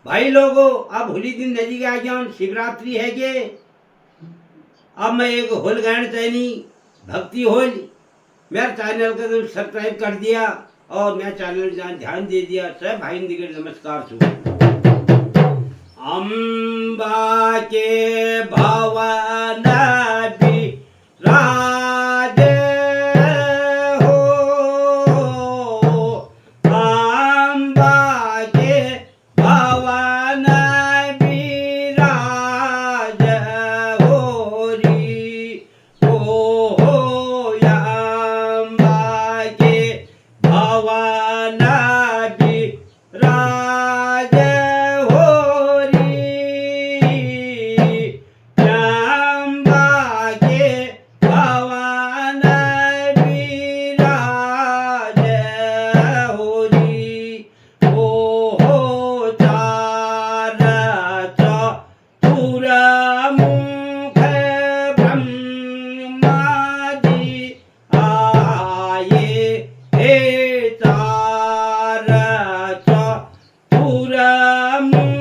भाई लोगों, अब होली दिन नजीक आ गया, शिवरात्रि है के अब मैं एक होल गायन चैनी भक्ति होल मेरा चैनल का तो सब्सक्राइब कर दिया और मेरा चैनल जहाँ ध्यान दे दिया। सब भाई दिखे नमस्कार छू। अम्बा के भवन राज हो, अम्बा के भवन विराज हो री हो या अम्बा के भवन विराज हो री, अम्बा के भवन विराज हो री। हो चार चतुर मुख ब्रह्मा जी आए, हे चार चतुर मुख